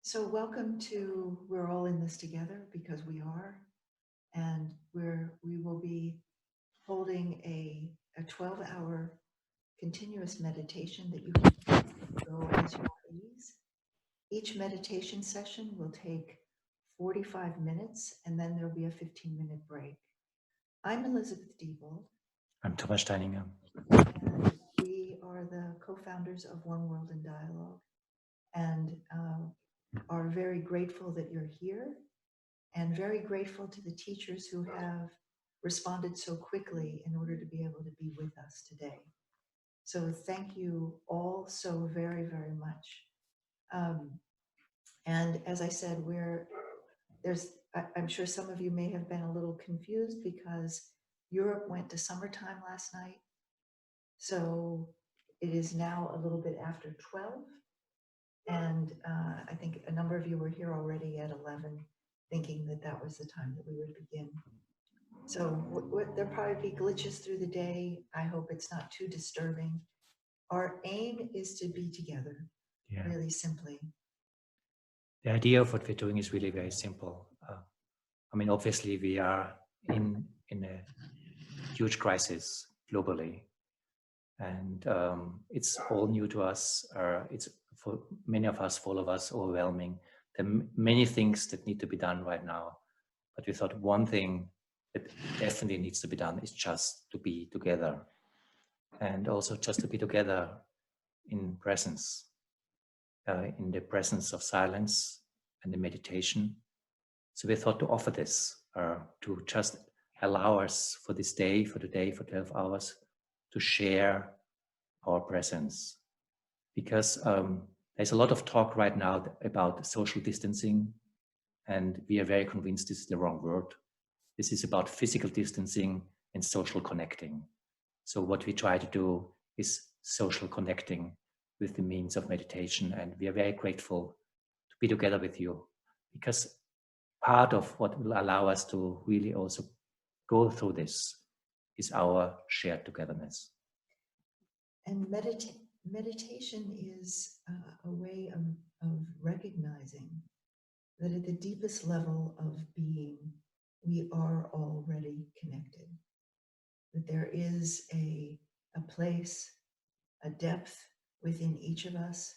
So welcome to We're All in This Together, because we are, and we will be holding a 12-hour continuous meditation that you can go as you please. Each meditation session will take 45 minutes, and then there'll be a 15-minute break. I'm Elizabeth Debold. I'm Thomas Steininger. And we are the co-founders of One World in Dialogue, and are very grateful that you're here, and very grateful to the teachers who have responded so quickly in order to be able to be with us today. So thank you all so very, very much. And as I said, I'm sure some of you may have been a little confused because Europe went to summertime last night. So it is now a little bit after 12. And I think a number of you were here already at 11, thinking that that was the time that we would begin. So there'll probably be glitches through the day. I hope it's not too disturbing. Our aim is to be together, really simply. The idea of what we're doing is really very simple. Obviously we are in a huge crisis globally, and it's all new to us. It's for many of us, for all of us, overwhelming. There are many things that need to be done right now, but we thought one thing that definitely needs to be done is just to be together, and also just to be together in presence, in the presence of silence and the meditation. So we thought to offer this, to just allow us for this day, for 12 hours, to share our presence. Because there's a lot of talk right now about social distancing, and we are very convinced this is the wrong word. This is about physical distancing and social connecting. So what we try to do is social connecting with the means of meditation, and we are very grateful to be together with you, because part of what will allow us to really also go through this is our shared togetherness. And meditation is a way of recognizing that at the deepest level of being, we are already connected. That there is a place, a depth within each of us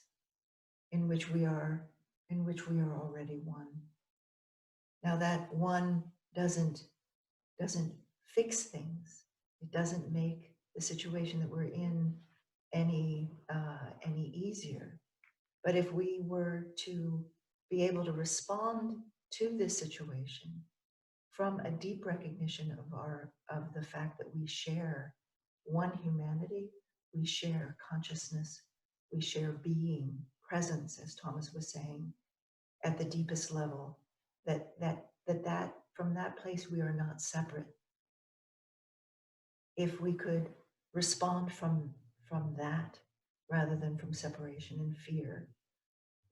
in which we are already one. Now that one doesn't fix things. It doesn't make the situation that we're in any easier. But if we were to be able to respond to this situation from a deep recognition of the fact that we share one humanity, we share consciousness, we share being, presence, as Thomas was saying, at the deepest level, that from that place we are not separate. If we could respond from that rather than from separation and fear,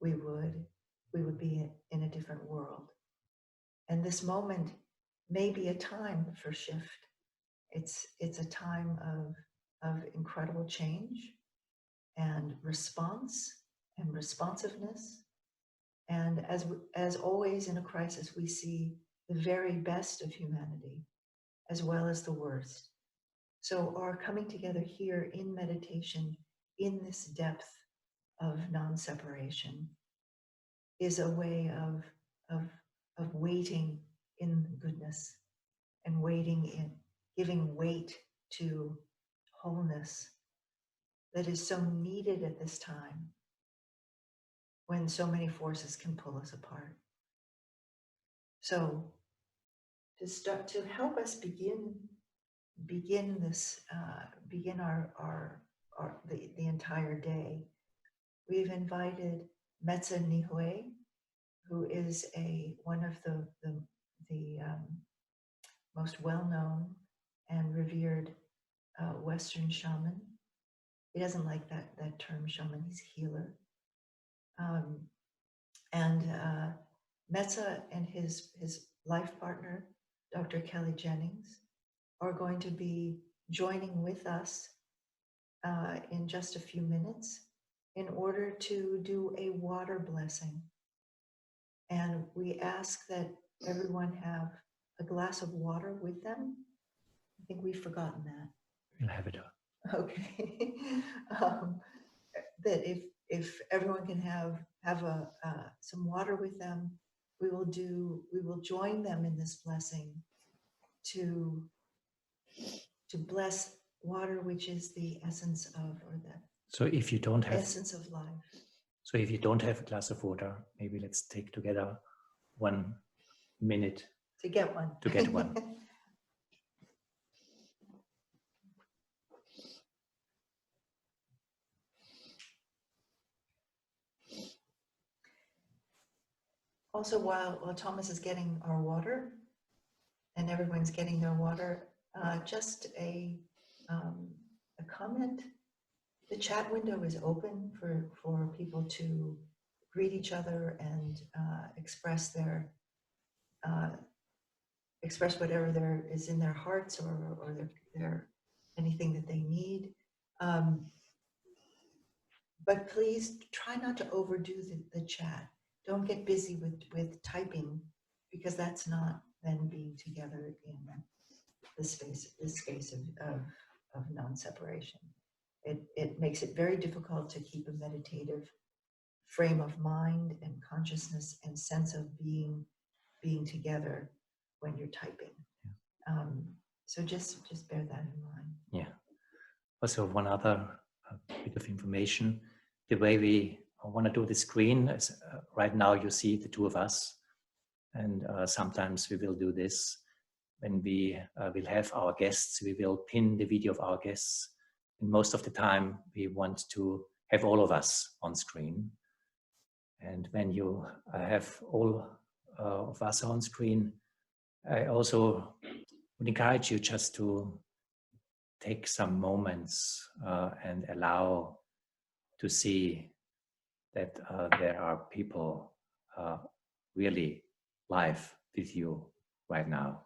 we would be in a different world. And this moment may be a time for shift. It's a time of incredible change and response and responsiveness. And as always in a crisis, we see the very best of humanity as well as the worst. So our coming together here in meditation, in this depth of non-separation, is a way of waiting in goodness and waiting in, giving weight to wholeness that is so needed at this time when so many forces can pull us apart. So to help us begin the entire day, we've invited Metsa Nihue, who is one of the most well-known and revered Western shaman. He doesn't like that term shaman, he's healer. And Metsa and his life partner, Dr. Kelly Jennings, are going to be joining with us in just a few minutes in order to do a water blessing. And we ask that everyone have a glass of water with them. I think we've forgotten that. We'll have it. Okay. That if everyone can have some water with them, we will join them in this blessing to bless water, which is the essence of, or the So if you don't have essence of life. So if you don't have a glass of water, maybe let's take together 1 minute To get one. to get one. Also, while Thomas is getting our water and everyone's getting their water, just a comment. The chat window is open for people to greet each other and express whatever there is in their hearts or their anything that they need. But please try not to overdo the chat. Don't get busy with typing, because that's not then being together in this space of non-separation. It makes it very difficult to keep a meditative frame of mind and consciousness and sense of being together when you're typing. So just bear that in mind. Yeah. Also, one other bit of information. The way we want to do the screen is right now you see the two of us, and sometimes we will do this when we will have our guests. We will pin the video of our guests, and most of the time we want to have all of us on screen. And when you have all of us on screen, I also would encourage you just to take some moments and allow to see that there are people really live with you right now.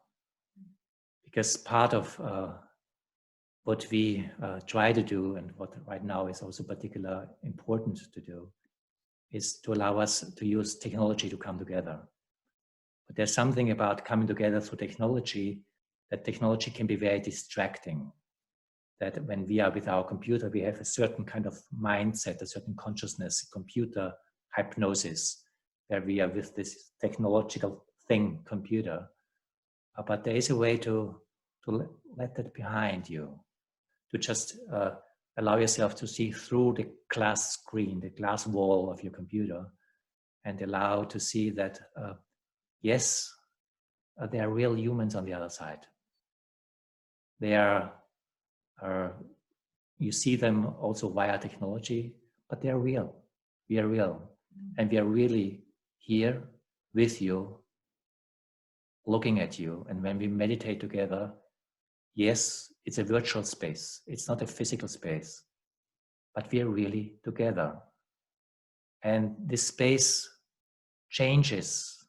Because part of what we try to do, and what right now is also particularly important to do, is to allow us to use technology to come together. But there's something about coming together through technology, that technology can be very distracting. That when we are with our computer, we have a certain kind of mindset, a certain consciousness, computer hypnosis, where we are with this technological thing, computer. But there is a way to let that behind you, to just allow yourself to see through the glass screen, the glass wall of your computer, and allow to see that, yes, there are real humans on the other side. They are you see them also via technology, but they are real. We are real. And we are really here with you, looking at you. And when we meditate together, yes, it's a virtual space. It's not a physical space, but we are really together. And this space changes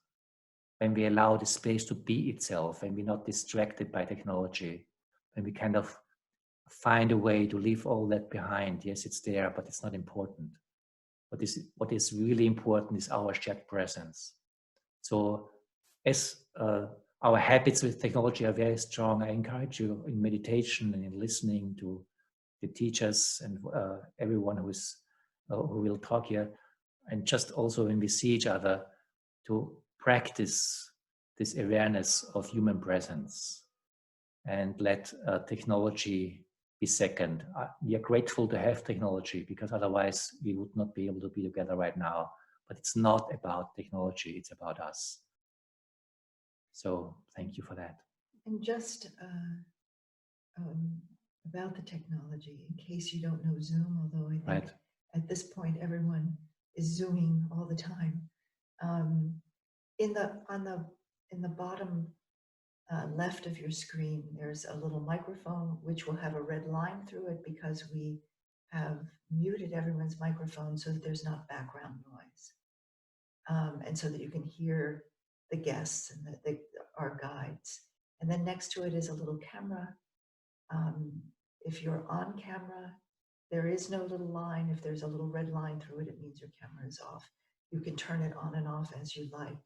when we allow the space to be itself, and we're not distracted by technology, when we kind of find a way to leave all that behind. Yes, it's there, but it's not important. What is really important is our shared presence. So as our habits with technology are very strong, I encourage you in meditation and in listening to the teachers and everyone who will talk here, and just also when we see each other, to practice this awareness of human presence and let technology be second. We are grateful to have technology, because otherwise we would not be able to be together right now. But it's not about technology, it's about us. So thank you for that. And just about the technology, in case you don't know Zoom, although I think at this point everyone is Zooming all the time. In the bottom left of your screen, there's a little microphone which will have a red line through it, because we have muted everyone's microphone so that there's not background noise, and so that you can hear the guests and our guides. And then next to it is a little camera. If you're on camera, there is no little line. If there's a little red line through it, it means your camera is off. You can turn it on and off as you like.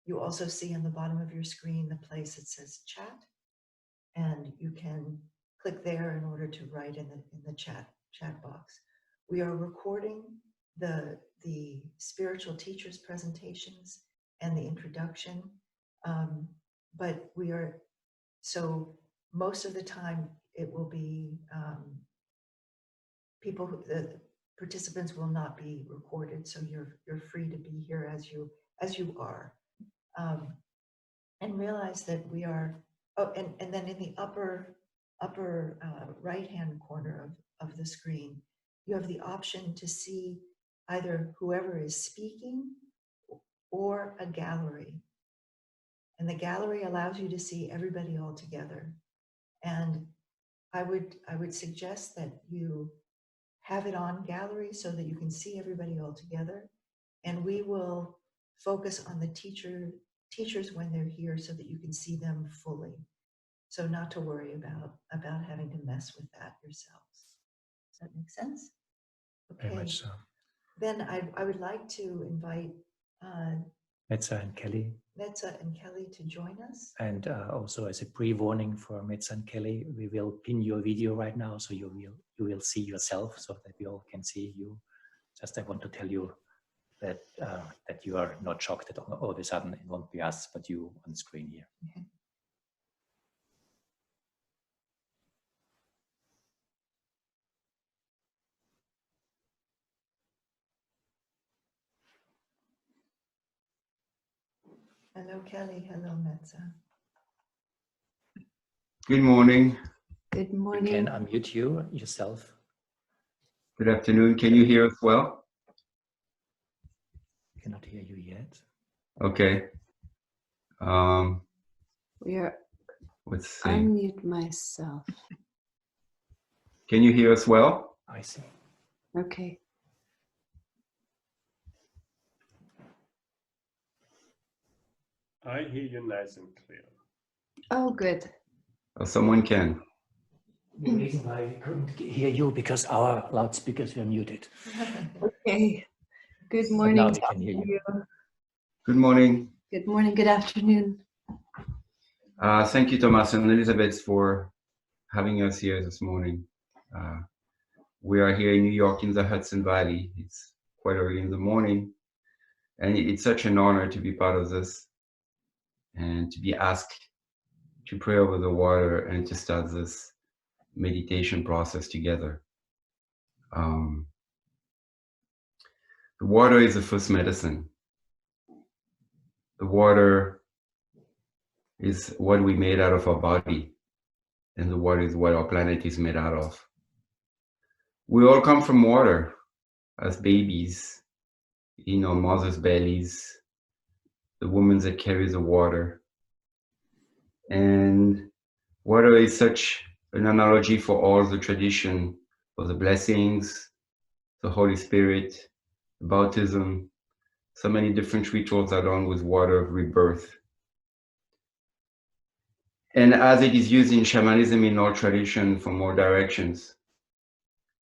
You also see on the bottom of your screen the place that says chat, and you can click there in order to write in the chat box. We are recording the spiritual teachers' presentations and the introduction, but so most of the time it will be the participants will not be recorded, so you're free to be here as you are, and realize that we are. Oh, and then in the upper right hand corner of the screen, you have the option to see either whoever is speaking or a gallery. And the gallery allows you to see everybody all together. And I would suggest that you have it on gallery so that you can see everybody all together. And we will focus on the teachers when they're here so that you can see them fully. So not to worry about having to mess with that yourselves. Does that make sense? Okay. Very much so. Then I would like to invite Metsa and Kelly. Metsa and Kelly to join us. And also as a pre-warning for Metsa and Kelly, we will pin your video right now, so you will see yourself, so that we all can see you. Just I want to tell you that that you are not shocked that all of a sudden it won't be us, but you on the screen here. Okay. Hello, Kelly. Hello, Metsa. Good morning. Good morning. You can unmute yourself. Good afternoon. Can you hear us well? I cannot hear you yet. Okay. We are. Let's see. Unmute myself. Can you hear us well? I see. Okay. I hear you nice and clear. Oh, good. Someone can. The reason why we couldn't hear you because our loudspeakers were muted. Okay. Good But morning. now we to can hear all of you. Good morning. Good morning. Good afternoon. Thank you, Thomas and Elizabeth, for having us here this morning. We are here in New York in the Hudson Valley. It's quite early in the morning, and it's such an honor to be part of this and to be asked to pray over the water and to start this meditation process together. The water is the first medicine. The water is what we made out of our body, and the water is what our planet is made out of. We all come from water as babies in our mother's bellies, the woman that carries the water. And water is such an analogy for all the tradition of the blessings, the Holy Spirit, baptism. So many different rituals are done with water of rebirth. And as it is used in shamanism in all tradition from all directions,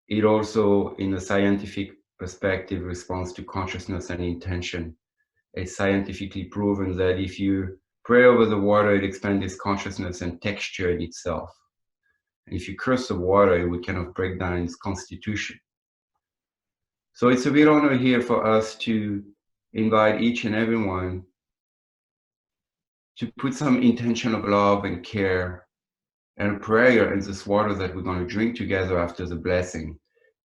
it also, in a scientific perspective, responds to consciousness and intention. It's scientifically proven that if you pray over the water, it expands its consciousness and texture in itself. And if you curse the water, it would kind of break down its constitution. So it's a real honor here for us to invite each and everyone to put some intention of love and care and prayer in this water that we're going to drink together after the blessing,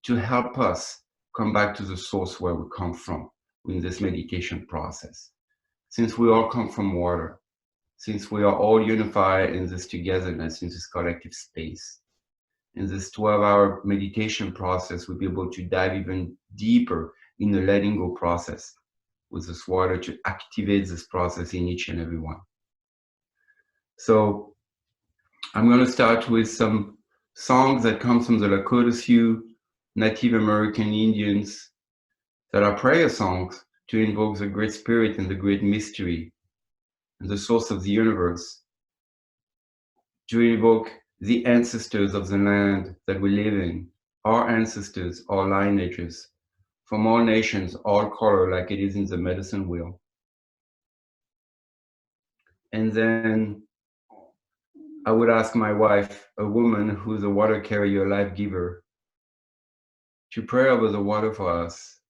to help us come back to the source where we come from in this meditation process. Since we all come from water, since we are all unified in this togetherness, in this collective space, in this 12-hour meditation process, we'll be able to dive even deeper in the letting go process with this water to activate this process in each and every one. So I'm going to start with some songs that come from the Lakota Sioux, Native American Indians, that are prayer songs to invoke the Great Spirit and the Great Mystery and the source of the universe, to invoke the ancestors of the land that we live in, our ancestors, our lineages, from all nations, all color, like it is in the medicine wheel. And then I would ask my wife, a woman who's a water carrier, life giver, to pray over the water for us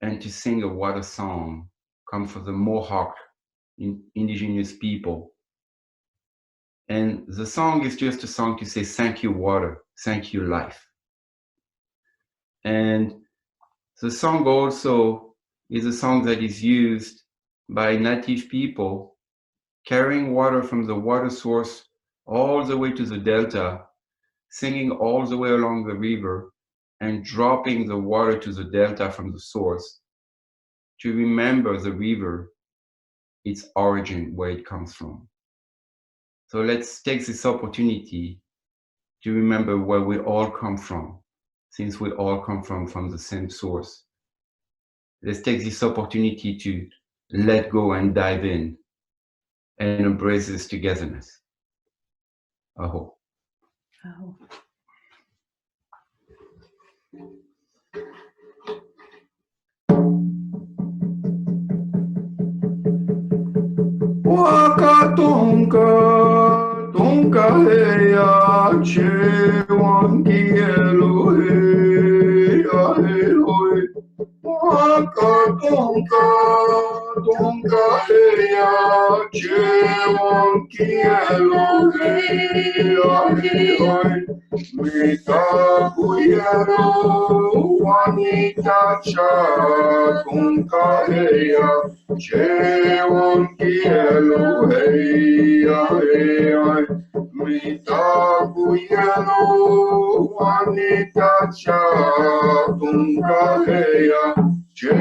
and to sing a water song, come from the Mohawk indigenous people. And the song is just a song to say, thank you, water, thank you, life. And the song also is a song that is used by native people carrying water from the water source all the way to the delta, singing all the way along the river, and dropping the water to the delta from the source to remember the river, its origin, where it comes from. So let's take this opportunity to remember where we all come from, since we all come from the same source. Let's take this opportunity to let go and dive in and embrace this togetherness. Aho. Oh. Waka tonka, tonka heya, che wanki Eloheya, Elohe. Waka tonka, tonka heya, che wanki Eloheya, Elohe. Mita kuyero, wanita cha, tonka heya. Che Eloheya, Mita kuyelo, wanita cha, tunga heya. Che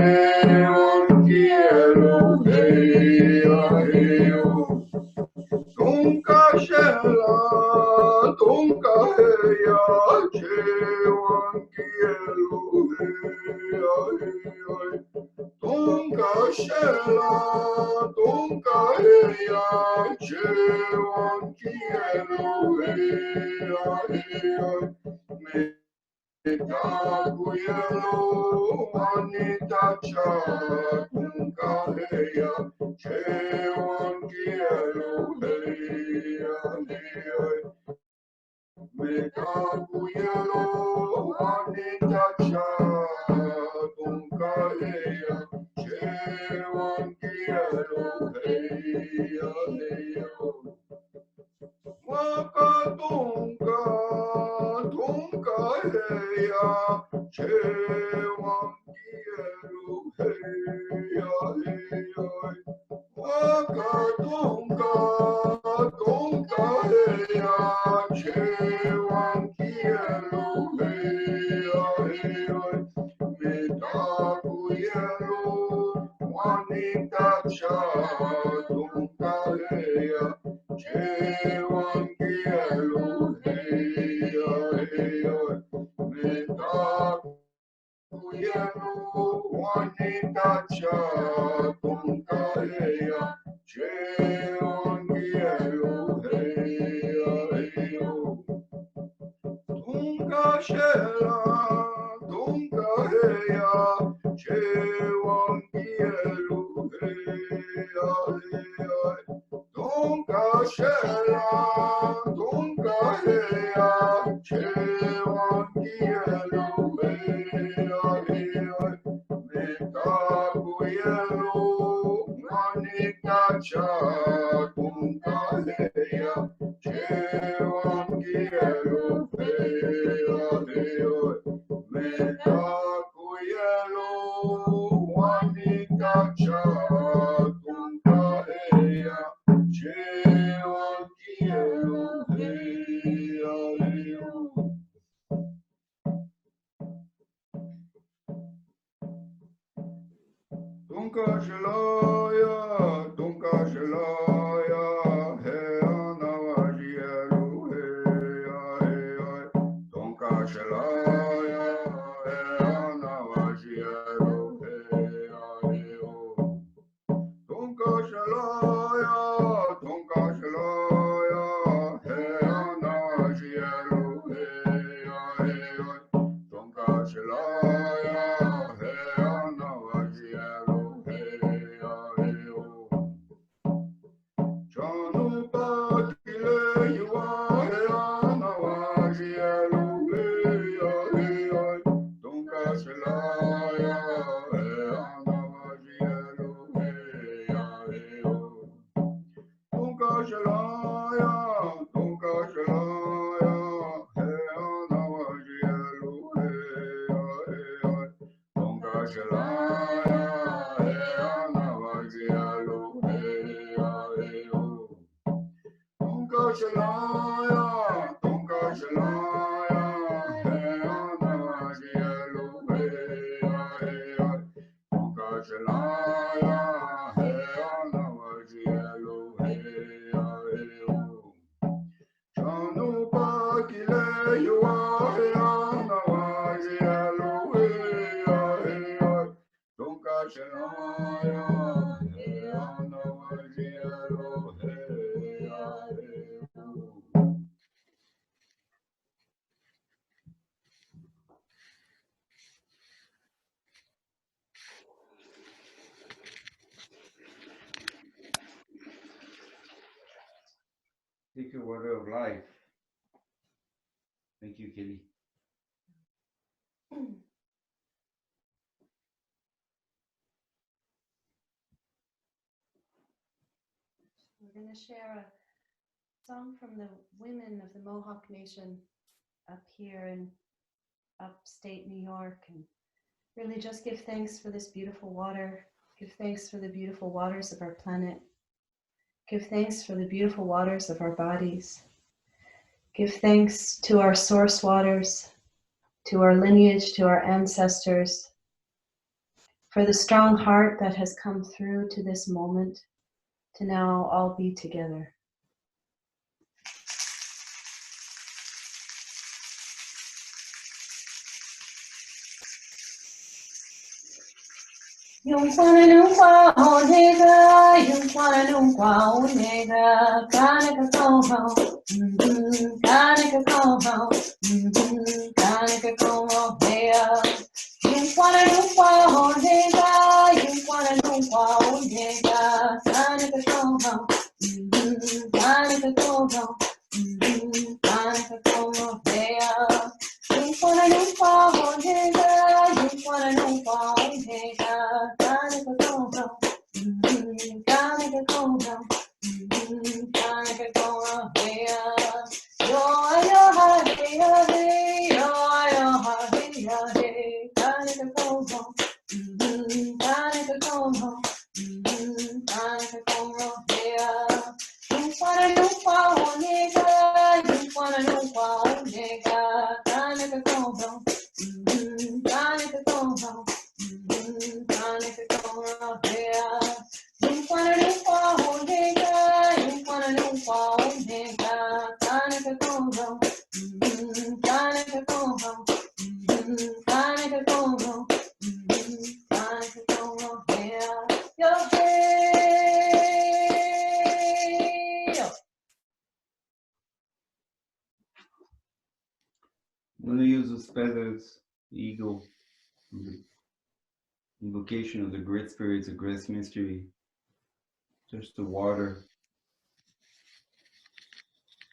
Eloheya, tunga shela, tunga heya. Che Eloheya. Tonka shela, tonka heya, che wanki Eloheya, mita kuyelo, wanita cha, tonka heya, che wanki Eloheya, mita kuyelo, wanita cha, tonka heya. Waka tonka, tonka heya, che wanki Eloheya. Waka tonka, tonka heya, che wanki Eloheya. Mita kuyelo, wanita cha, tonka heya, che wanki Eloheya. Mita kuyelo, wanita cha, tonka heya, che wanki Eloheya. Tunga shela, tunga heya, che wanki Eloheya. Tunga shela, tunga heya, che wanki Eloheya. Mita kuyelo, wanita cha, tunga heya, che wanki Eloheya. Mita kuyelo, wanita cha, tonka heya, che wanki Eloheya. Tonka shalaya, tonka shalaya, he anavaji Eloheya, tonka shalaya, he anavaji Eloheya. Tonka shalaya, he anavaji Eloheya, tonka shalaya. Shalaya, Tonka Shalaya, Heyanavajielu, Heya, Tonka Shalaya, Heyanavajielu, Heya, Shanu Pakile, Yua, Heyanavajielu, Heya, Tonka Shalaya, Heyanavajielu, Heya. Take your water of life. Thank you, Kelly. We're going to share a song from the women of the Mohawk Nation up here in upstate New York, and really just give thanks for this beautiful water. Give thanks for the beautiful waters of our planet. Give thanks for the beautiful waters of our bodies. Give thanks to our source waters, to our lineage, to our ancestors, for the strong heart that has come through to this moment, to now all be together. Yung kwana nung kwa onega, yung kwana nung kwa onega, kane ka koho, kane ka koho, kane ka koho hea. Yung kwana nung kwa onega, yung kwana nung kwa onega, kane ka koho, kane ka koho, kane ka koho hea. Yung kwana nung kwa onega, yung kwana nung kwa onega. I'm going to use those feathers, the eagle, the invocation of the great spirits, the great mystery, touch the water.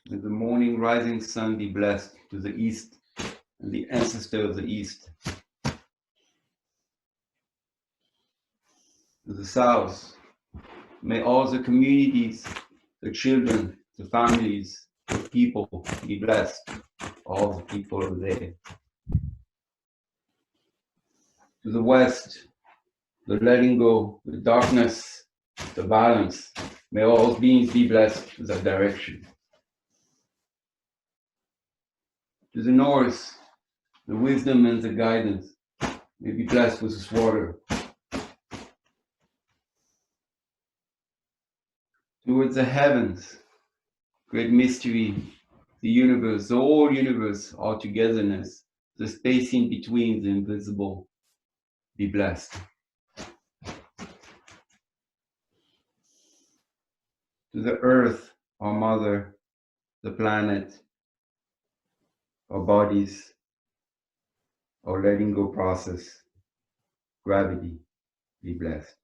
May the morning rising sun be blessed to the east and the ancestor of the east. To the south, may all the communities, the children, the families, the people be blessed. All the people are there. To the west, the letting go, the darkness, the violence, may all beings be blessed with that direction. To the north, the wisdom and the guidance may be blessed with this water. Towards the heavens, great mystery, the universe, the whole universe, all togetherness, the space in between, the invisible, be blessed. To the earth, our mother, the planet, our bodies, our letting go process, gravity, be blessed.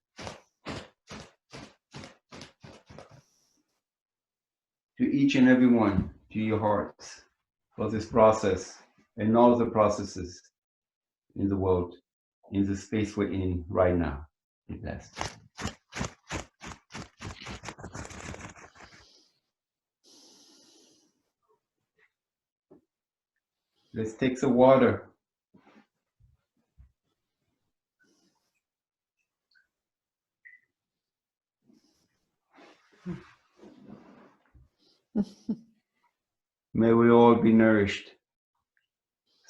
To each and every one, to your hearts, for this process and all the processes in the world, in the space we're in right now, be blessed. Let's take some water. May we all be nourished.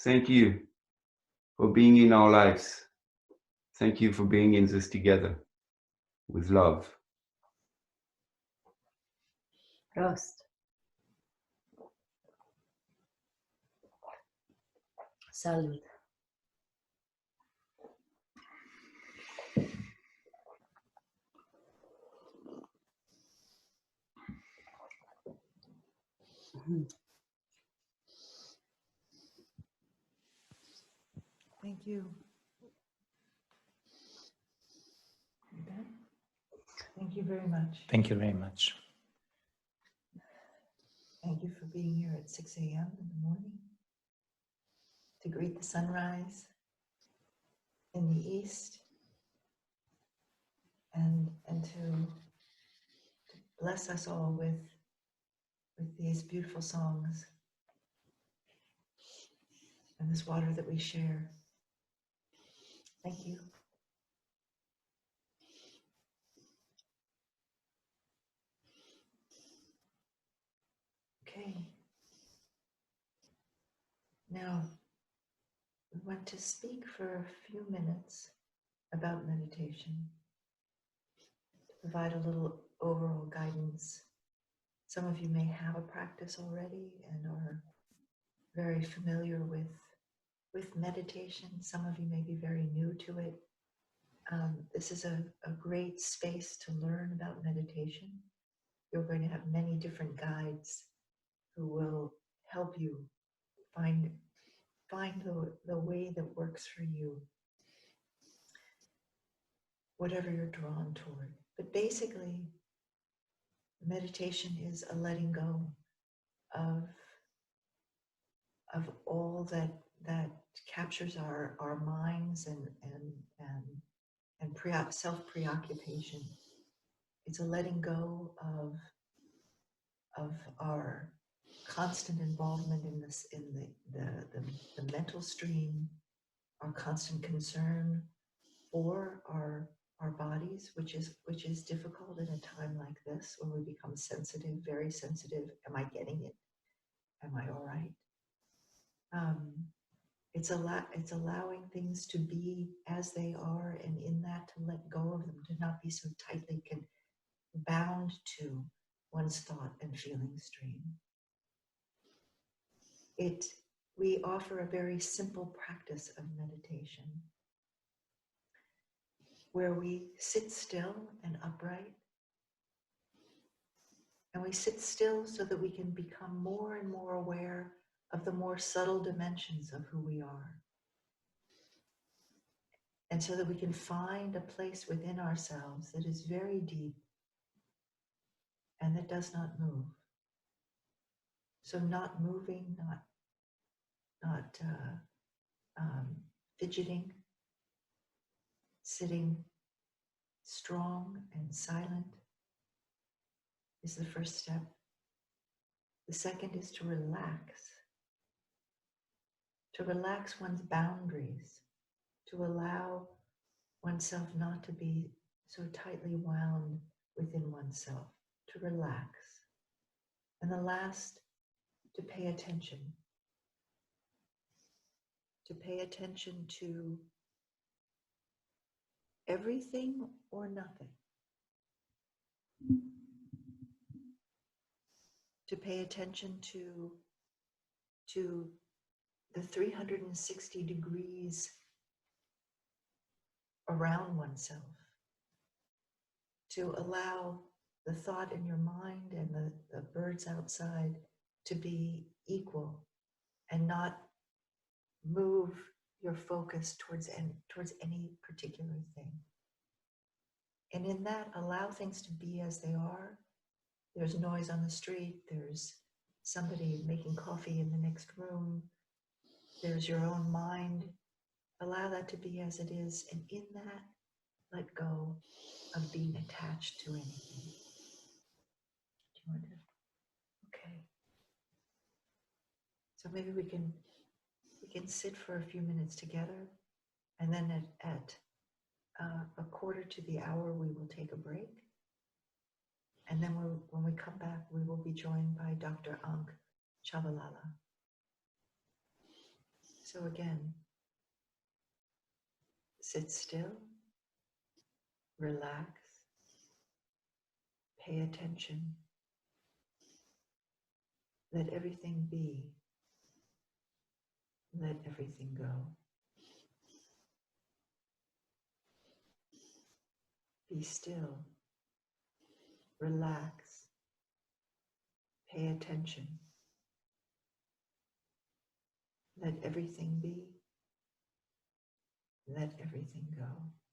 Thank you for being in our lives. Thank you for being in this together with love. Prost. Salud. Thank you. You done? Thank you very much. Thank you very much. Thank you for being here at 6 a.m. in the morning to greet the sunrise in the east and to bless us all with these beautiful songs and this water that we share. Thank you. Okay. Now, we want to speak for a few minutes about meditation, to provide a little overall guidance. Some of you may have a practice already and are very familiar with meditation. Some of you may be very new to it. This is a great space to learn about meditation. You're going to have many different guides who will help you find the way that works for you, whatever you're drawn toward. But basically, meditation is a letting go of all that captures our minds and self-preoccupation. It's a letting go of our constant involvement in the mental stream, our constant concern for our bodies, which is difficult in a time like this when we become sensitive, very sensitive. Am I getting it? Am I all right? It's allowing things to be as they are, and in that to let go of them, to not be so tightly bound to one's thought and feeling stream. We offer a very simple practice of meditation where we sit still and upright, and we sit still so that we can become more and more aware of the more subtle dimensions of who we are. And so that we can find a place within ourselves that is very deep and that does not move. So not moving, not fidgeting, sitting strong and silent is the first step. The second is to relax one's boundaries, to allow oneself not to be so tightly wound within oneself, to relax. And the last, to pay attention to everything or nothing. To pay attention to the 360 degrees around oneself. To allow the thought in your mind and the birds outside to be equal and not move your focus towards any particular thing. And in that, allow things to be as they are. There's noise on the street, there's somebody making coffee in the next room, there's your own mind. Allow that to be as it is, and in that, let go of being attached to anything. Do you want to? Okay. So maybe we can sit for a few minutes together, and then at a quarter to the hour, we will take a break. And then when we come back, we will be joined by Dr. Ankh, Chavalala. So again, sit still, relax, pay attention, let everything be, let everything go. Be still, relax, pay attention, let everything be, let everything go.